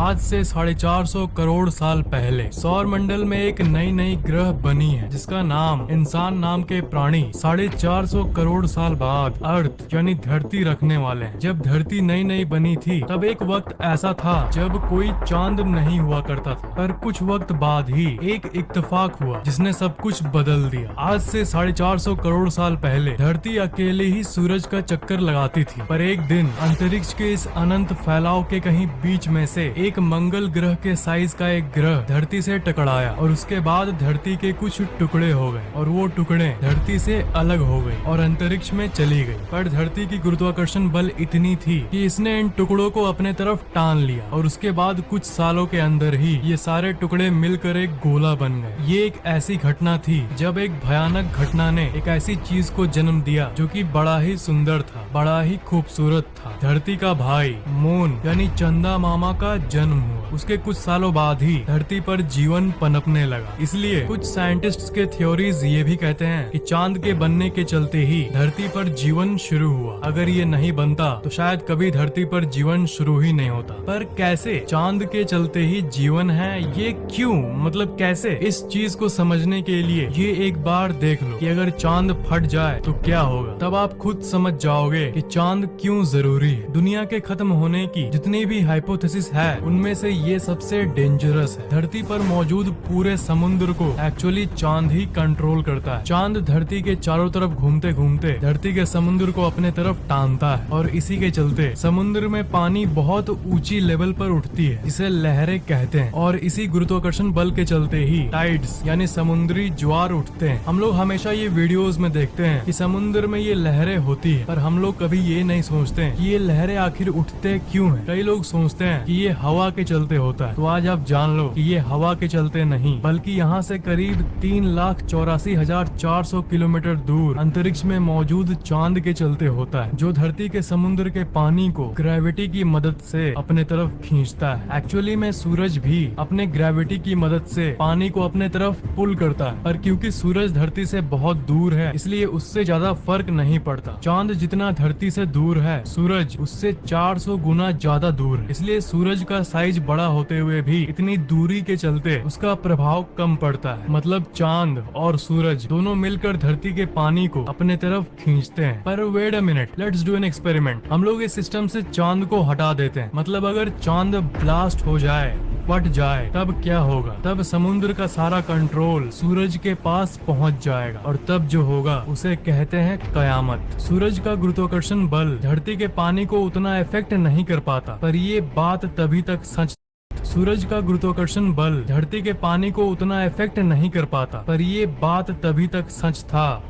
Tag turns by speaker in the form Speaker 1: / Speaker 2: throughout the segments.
Speaker 1: आज से 450 करोड़ साल पहले सौर मंडल में एक नई ग्रह बनी है जिसका नाम इंसान नाम के प्राणी 450 करोड़ साल बाद अर्थ यानी धरती रखने वाले हैं। जब धरती नई बनी थी तब एक वक्त ऐसा था जब कोई चांद नहीं हुआ करता था, पर कुछ वक्त बाद ही एक इत्तेफाक हुआ जिसने सब कुछ बदल दिया। आज से 450 करोड़ साल पहले धरती अकेले ही सूरज का चक्कर लगाती थी, पर एक दिन अंतरिक्ष के इस अनंत फैलाव के कहीं बीच में से एक मंगल ग्रह के साइज का एक ग्रह धरती से टकराया और उसके बाद धरती के कुछ टुकड़े हो गए और वो टुकड़े धरती से अलग हो गए और अंतरिक्ष में चली गई। पर धरती की गुरुत्वाकर्षण बल इतनी थी कि इसने इन टुकड़ों को अपने तरफ टान लिया और उसके बाद कुछ सालों के अंदर ही ये सारे टुकड़े मिलकर एक गोला बन गए। ये एक ऐसी घटना थी जब एक भयानक घटना ने एक ऐसी चीज को जन्म दिया जो कि बड़ा ही सुंदर था, बड़ा ही खूबसूरत था। धरती का भाई मून यानी चंदा मामा का जन्म हुआ। उसके कुछ सालों बाद ही धरती पर जीवन पनपने लगा। इसलिए कुछ साइंटिस्ट्स के थ्योरीज ये भी कहते हैं कि चांद के बनने के चलते ही धरती पर जीवन शुरू हुआ। अगर ये नहीं बनता तो शायद कभी धरती पर जीवन शुरू ही नहीं होता। पर कैसे चांद के चलते ही जीवन है, ये क्यों, मतलब कैसे? इस चीज को समझने के लिए ये एक बार देख लो कि अगर चांद फट जाए तो क्या होगा। तब आप खुद समझ जाओगे कि चांद क्यों जरूरी है। दुनिया के खत्म होने की जितनी भी हाइपोथेसिस है उनमें से ये सबसे डेंजरस है। धरती पर मौजूद पूरे समुद्र को एक्चुअली चांद ही कंट्रोल करता है। चांद धरती के चारों तरफ घूमते घूमते धरती के समुद्र को अपने तरफ टानता है और इसी के चलते समुद्र में पानी बहुत ऊंची लेवल पर उठती है जिसे लहरें कहते हैं, और इसी गुरुत्वाकर्षण बल के चलते ही टाइड्स यानी समुद्री ज्वार उठते हैं। हम लोग हमेशा ये वीडियोस में देखते हैं कि समुद्र में ये लहरें होती है, पर हम लोग कभी ये नहीं सोचते हैं कि ये लहरें आखिर उठते क्यों हैं। कई लोग सोचते हैं कि ये हवा के चलते होता है, तो आज आप जान लो कि ये हवा के चलते नहीं बल्कि यहाँ से करीब 3,84,400 किलोमीटर दूर अंतरिक्ष में मौजूद चांद के चलते होता है, जो धरती के समुद्र के पानी को ग्रेविटी की मदद से अपने तरफ खींचता है। एक्चुअली में सूरज भी अपने ग्रेविटी की मदद से पानी को अपने तरफ पुल करता है, पर क्योंकि सूरज धरती से बहुत दूर है इसलिए उससे ज्यादा फर्क नहीं पड़ता। चांद जितना धरती से दूर है सूरज उससे 400 गुना ज्यादा दूर है, इसलिए सूरज का साइज बड़ा होते हुए भी इतनी दूरी के चलते उसका प्रभाव कम पड़ता है। मतलब चांद और सूरज दोनों मिलकर धरती के पानी को अपने तरफ खींचते हैं। पर wait a minute, let's do an experiment. हम लोग इस सिस्टम से चांद को हटा देते हैं, मतलब अगर चांद ब्लास्ट हो जाए, फट जाए, तब क्या होगा? तब समुद्र का सारा कंट्रोल सूरज के पास पहुंच जाएगा और तब जो होगा उसे कहते हैं कयामत। सूरज का गुरुत्वाकर्षण बल धरती के पानी को उतना इफेक्ट नहीं कर पाता, पर ये बात तभी तक सच सूरज का गुरुत्वाकर्षण बल धरती के पानी को उतना इफेक्ट नहीं कर पाता, पर ये बात तभी तक सच था।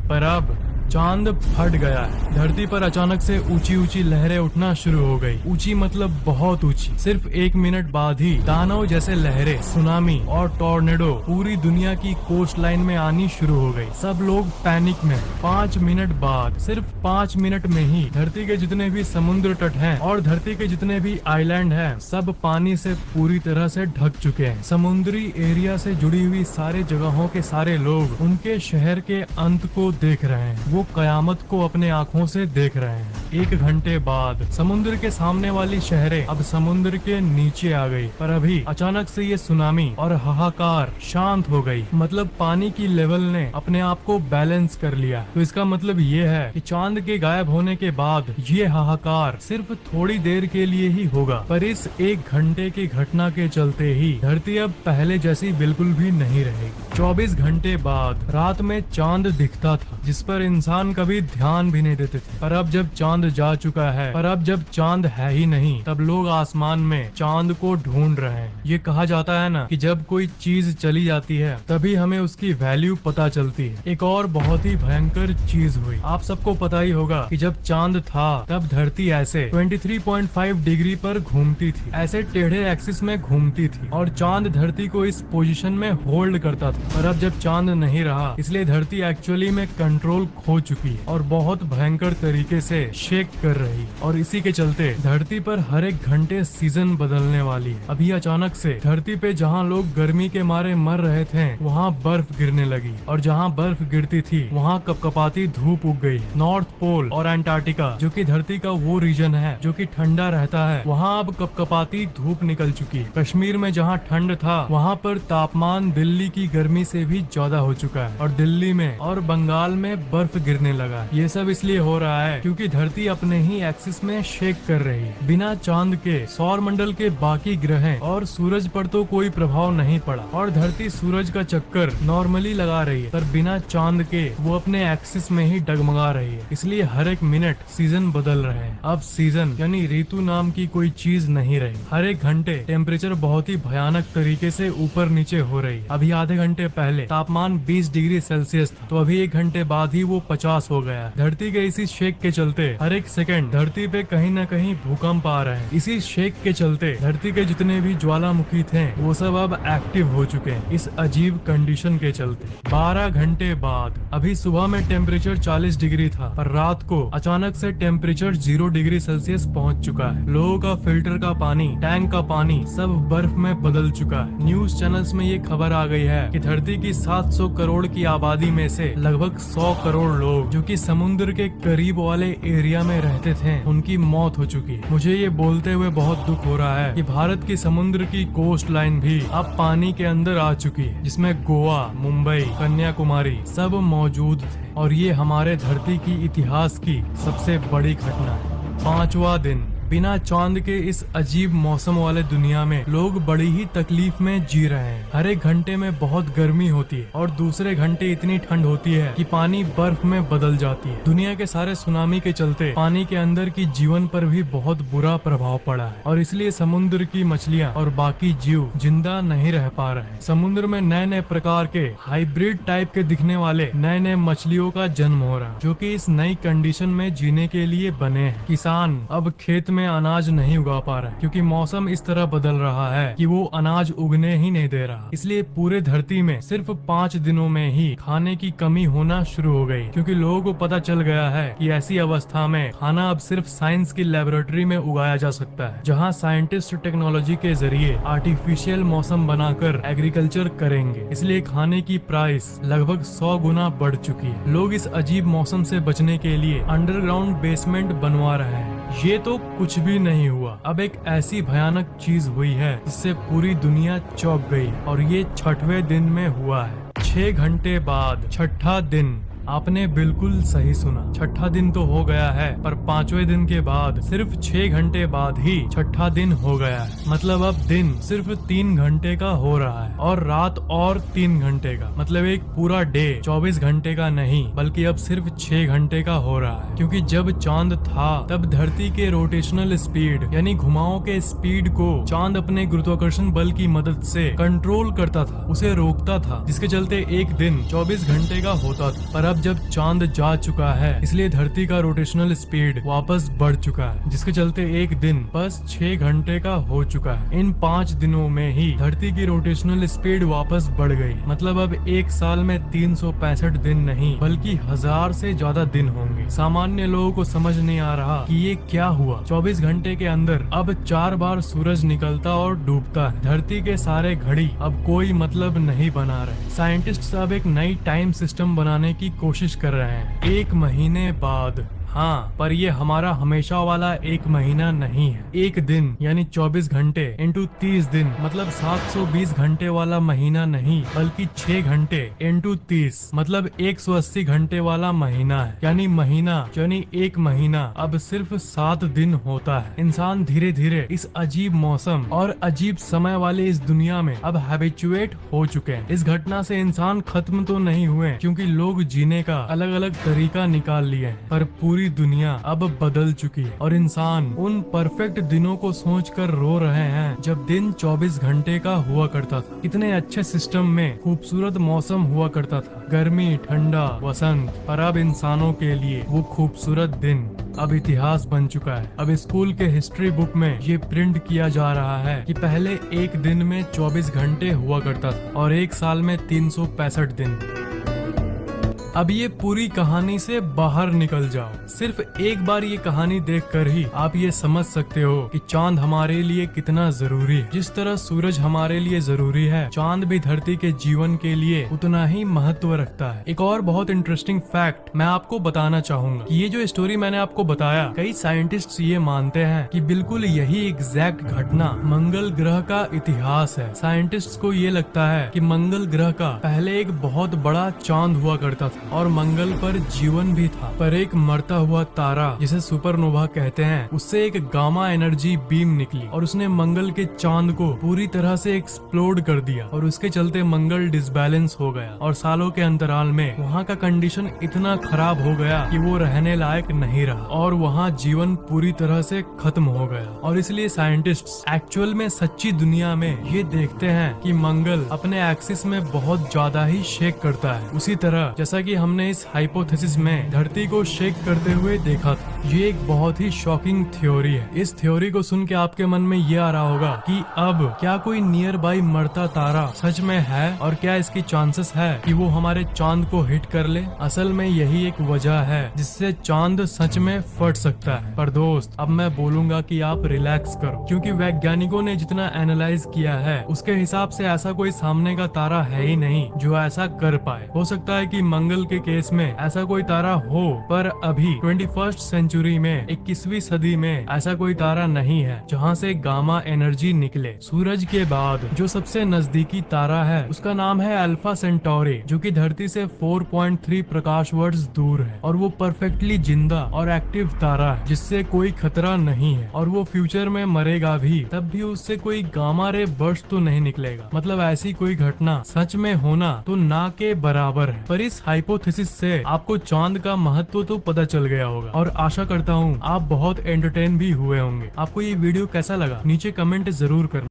Speaker 1: पर अब चांद फट गया है। धरती पर अचानक से ऊंची लहरें उठना शुरू हो गई। ऊंची मतलब बहुत ऊंची। सिर्फ 1 मिनट बाद ही दानव जैसे लहरें, सुनामी और टॉर्नेडो पूरी दुनिया की कोस्ट लाइन में आनी शुरू हो गई। सब लोग पैनिक में। 5 मिनट बाद, सिर्फ 5 मिनट में ही धरती के जितने भी समुद्र तट हैं और धरती के जितने भी आइलैंड हैं सब पानी से पूरी तरह से ढक चुके हैं। समुद्री एरिया से जुड़ी हुई सारे जगहों के सारे लोग उनके शहर के अंत को देख रहे हैं। वो कयामत को अपने आँखों से देख रहे हैं। 1 घंटे बाद समुद्र के सामने वाली शहरें अब समुद्र के नीचे आ गई, पर अभी अचानक से ये सुनामी और हाहाकार शांत हो गई। मतलब पानी की लेवल ने अपने आप को बैलेंस कर लिया। तो इसका मतलब ये है कि चांद के गायब होने के बाद ये हाहाकार सिर्फ थोड़ी देर के लिए ही होगा, पर इस 1 घंटे की घटना के चलते ही धरती अब पहले जैसी बिल्कुल भी नहीं रहेगी। 24 घंटे बाद रात में चांद दिखता था जिस पर इंसान कभी ध्यान भी नहीं देते थे, पर अब जब चांद जा चुका है, पर अब जब चांद है ही नहीं, तब लोग आसमान में चांद को ढूंढ रहे हैं। ये कहा जाता है ना कि जब कोई चीज चली जाती है तभी हमें उसकी वैल्यू पता चलती है। एक और बहुत ही भयंकर चीज हुई। आप सबको पता ही होगा कि जब चांद था तब धरती ऐसे 23.5 डिग्री पर घूमती थी, ऐसे टेढ़े एक्सिस में घूमती थी और चांद धरती को इस पोजीशन में होल्ड करता था। पर अब जब चांद नहीं रहा इसलिए धरती एक्चुअली में कंट्रोल खो हो चुकी है और बहुत भयंकर तरीके से शेक कर रही है। और इसी के चलते धरती पर हर एक घंटे सीजन बदलने वाली है। अभी अचानक से धरती पे जहाँ लोग गर्मी के मारे मर रहे थे वहाँ बर्फ गिरने लगी, और जहाँ बर्फ गिरती थी वहाँ कपकपाती धूप उग गई। नॉर्थ पोल और अंटार्कटिका जो कि धरती का वो रीजन है जो कि ठंडा रहता है, वहाँ अब कपकपाती धूप निकल चुकी है। कश्मीर में जहाँ ठंड था वहाँ पर तापमान दिल्ली की गर्मी से भी ज्यादा हो चुका है, और दिल्ली में और बंगाल में बर्फ गिरने लगा है। ये सब इसलिए हो रहा है क्योंकि धरती अपने ही एक्सिस में शेक कर रही है। बिना चांद के सौर मंडल के बाकी ग्रह और सूरज पर तो कोई प्रभाव नहीं पड़ा, और धरती सूरज का चक्कर नॉर्मली लगा रही है, पर बिना चांद के वो अपने एक्सिस में ही डगमगा रही है। इसलिए हर एक मिनट सीजन बदल रहे हैं। अब सीजन यानी ऋतु नाम की कोई चीज नहीं रही। हर एक घंटे टेम्परेचर बहुत ही भयानक तरीके से ऊपर नीचे हो रही है। अभी आधे घंटे पहले तापमान 20 डिग्री सेल्सियस था, तो अभी एक घंटे बाद ही वो 50 हो गया। धरती के इसी शेक के चलते हर एक सेकंड धरती पे कहीं न कहीं भूकंप आ रहे हैं। इसी शेक के चलते धरती के जितने भी ज्वालामुखी थे वो सब अब एक्टिव हो चुके हैं। इस अजीब कंडीशन के चलते 12 घंटे बाद अभी सुबह में टेम्परेचर 40 डिग्री था, पर रात को अचानक से टेम्परेचर 0 डिग्री सेल्सियस पहुंच चुका है। लोगों का फिल्टर का पानी, टैंक का पानी सब बर्फ में बदल चुका है। न्यूज चैनल्स में ये खबर आ गई है कि धरती की 700 करोड़ की आबादी में से लगभग 100 करोड़ लोग जो कि समुद्र के करीब वाले एरिया में रहते थे उनकी मौत हो चुकी है। मुझे ये बोलते हुए बहुत दुख हो रहा है कि भारत की समुद्र की कोस्ट लाइन भी अब पानी के अंदर आ चुकी है, जिसमें गोवा, मुंबई, कन्याकुमारी सब मौजूद थे। और ये हमारे धरती की इतिहास की सबसे बड़ी घटना है। 5वां दिन बिना चांद के इस अजीब मौसम वाले दुनिया में लोग बड़ी ही तकलीफ में जी रहे हैं। हर एक घंटे में बहुत गर्मी होती है और दूसरे घंटे इतनी ठंड होती है कि पानी बर्फ में बदल जाती है। दुनिया के सारे सुनामी के चलते पानी के अंदर की जीवन पर भी बहुत बुरा प्रभाव पड़ा है, और इसलिए समुद्र की मछलियाँ और बाकी जीव जिंदा नहीं रह पा रहे हैं। समुद्र में नए नए प्रकार के हाइब्रिड टाइप के दिखने वाले नए नए मछलियों का जन्म हो रहा है, जो कि इस नई कंडीशन में जीने के लिए बने हैं। किसान अब खेत में अनाज नहीं उगा पा रहे क्योंकि मौसम इस तरह बदल रहा है कि वो अनाज उगने ही नहीं दे रहा। इसलिए पूरे धरती में सिर्फ 5 दिनों में ही खाने की कमी होना शुरू हो गई, क्योंकि लोगों को पता चल गया है कि ऐसी अवस्था में खाना अब सिर्फ साइंस की लेबोरेटरी में उगाया जा सकता है, जहाँ साइंटिस्ट टेक्नोलॉजी के जरिए आर्टिफिशियल मौसम बनाकर एग्रीकल्चर करेंगे। इसलिए खाने की प्राइस लगभग 100 गुना बढ़ चुकी है। लोग इस अजीब मौसम से बचने के लिए अंडरग्राउंड बेसमेंट बनवा रहे हैं। ये तो कुछ भी नहीं हुआ, अब एक ऐसी भयानक चीज हुई है जिससे पूरी दुनिया चौंक गई, और ये 6वें दिन में हुआ है। 6 घंटे बाद 6ठा दिन। आपने बिल्कुल सही सुना, 6ठा दिन तो हो गया है, पर 5वें दिन के बाद सिर्फ 6 घंटे बाद ही 6ठा दिन हो गया है। मतलब अब दिन सिर्फ 3 घंटे का हो रहा है और रात और 3 घंटे का। मतलब एक पूरा डे 24 घंटे का नहीं बल्कि अब सिर्फ 6 घंटे का हो रहा है, क्योंकि जब चांद था तब धरती के रोटेशनल स्पीड यानी घुमावों के स्पीड को चांद अपने गुरुत्वाकर्षण बल की मदद से कंट्रोल करता था, उसे रोकता था, जिसके चलते एक दिन 24 घंटे का होता था। पर अब जब चांद जा चुका है इसलिए धरती का रोटेशनल स्पीड वापस बढ़ चुका है, जिसके चलते एक दिन बस 6 घंटे का हो चुका है। इन 5 दिनों में ही धरती की रोटेशनल स्पीड वापस बढ़ गई। मतलब अब एक साल में 365 दिन नहीं बल्कि 1000 से ज्यादा दिन होंगे। सामान्य लोगों को समझ नहीं आ रहा कि ये क्या हुआ। 24 घंटे के अंदर अब 4 बार सूरज निकलता और डूबता है। धरती के सारे घड़ी अब कोई मतलब नहीं बना रहे। साइंटिस्ट अब एक नई टाइम सिस्टम बनाने की कोशिश कर रहे हैं। 1 महीने बाद, हाँ, पर ये हमारा हमेशा वाला 1 महीना नहीं है। एक दिन यानी 24 घंटे इंटू 30 दिन मतलब 720 घंटे वाला महीना नहीं बल्कि 6 घंटे इंटू 30 मतलब 180 घंटे वाला महीना है। यानी यानी 1 महीना अब सिर्फ 7 दिन होता है। इंसान धीरे धीरे इस अजीब मौसम और अजीब समय वाले इस दुनिया में अब हैबिचुएट हो चुके हैं। इस घटना से इंसान खत्म तो नहीं हुए, क्योंकि लोग जीने का अलग अलग तरीका निकाल लिए हैं, पर पूरी दुनिया अब बदल चुकी है और इंसान उन परफेक्ट दिनों को सोचकर रो रहे हैं जब दिन 24 घंटे का हुआ करता था। इतने अच्छे सिस्टम में खूबसूरत मौसम हुआ करता था, गर्मी, ठंडा, वसंत, पर अब इंसानों के लिए वो खूबसूरत दिन अब इतिहास बन चुका है। अब स्कूल के हिस्ट्री बुक में ये प्रिंट किया जा रहा है कि पहले एक दिन में 24 घंटे हुआ करता था और एक साल में 365 दिन। अब ये पूरी कहानी से बाहर निकल जाओ। सिर्फ एक बार ये कहानी देखकर ही आप ये समझ सकते हो कि चांद हमारे लिए कितना जरूरी है। जिस तरह सूरज हमारे लिए जरूरी है, चांद भी धरती के जीवन के लिए उतना ही महत्व रखता है। एक और बहुत इंटरेस्टिंग फैक्ट मैं आपको बताना चाहूंगा कि ये जो स्टोरी मैंने आपको बताया, कई साइंटिस्ट्स ये मानते हैं कि बिल्कुल यही एग्जैक्ट घटना मंगल ग्रह का इतिहास है। साइंटिस्ट्स को ये लगता है कि मंगल ग्रह का पहले एक बहुत बड़ा चांद हुआ करता था और मंगल पर जीवन भी था, पर एक मरता हुआ तारा जिसे सुपरनोवा कहते हैं, उससे एक गामा एनर्जी बीम निकली और उसने मंगल के चांद को पूरी तरह से एक्सप्लोड कर दिया और उसके चलते मंगल डिसबैलेंस हो गया और सालों के अंतराल में वहाँ का कंडीशन इतना खराब हो गया कि वो रहने लायक नहीं रहा और वहाँ जीवन पूरी तरह से खत्म हो गया। और इसलिए साइंटिस्ट्स एक्चुअल में सच्ची दुनिया में ये देखते हैं कि मंगल अपने एक्सिस में बहुत ज्यादा ही शेक करता है, उसी तरह जैसा कि हमने इस हाइपोथेसिस में धरती को शेक करते हुए देखा था। ये एक बहुत ही शॉकिंग थ्योरी है। इस थ्योरी को सुन के आपके मन में ये आ रहा होगा कि अब क्या कोई नियर बाई मरता तारा सच में है और क्या इसकी चांसेस है कि वो हमारे चांद को हिट कर ले। असल में यही एक वजह है जिससे चांद सच में फट सकता है। पर दोस्त, अब मैं बोलूंगा कि आप रिलैक्स करो, क्योंकि वैज्ञानिकों ने जितना एनालाइज किया है उसके हिसाब से ऐसा कोई सामने का तारा है ही नहीं जो ऐसा कर पाए। हो सकता है कि मंगल के केस में ऐसा कोई तारा हो, पर अभी 21st सेंचुरी में 21वीं सदी में ऐसा कोई तारा नहीं है जहां से गामा एनर्जी निकले। सूरज के बाद जो सबसे नजदीकी तारा है उसका नाम है अल्फा सेंटोरी, जो कि धरती से 4.3 प्रकाश वर्ष दूर है और वो परफेक्टली जिंदा और एक्टिव तारा है जिससे कोई खतरा नहीं है और वो फ्यूचर में मरेगा भी तब भी उससे कोई गामा रे बर्स्ट तो नहीं निकलेगा। मतलब ऐसी कोई घटना सच में होना तो ना के बराबर है। पर इस हाइपोथेसिस से आपको चांद का महत्व तो पता चल गया होगा और आशा करता हूँ आप बहुत एंटरटेन भी हुए होंगे। आपको ये वीडियो कैसा लगा नीचे कमेंट जरूर करना।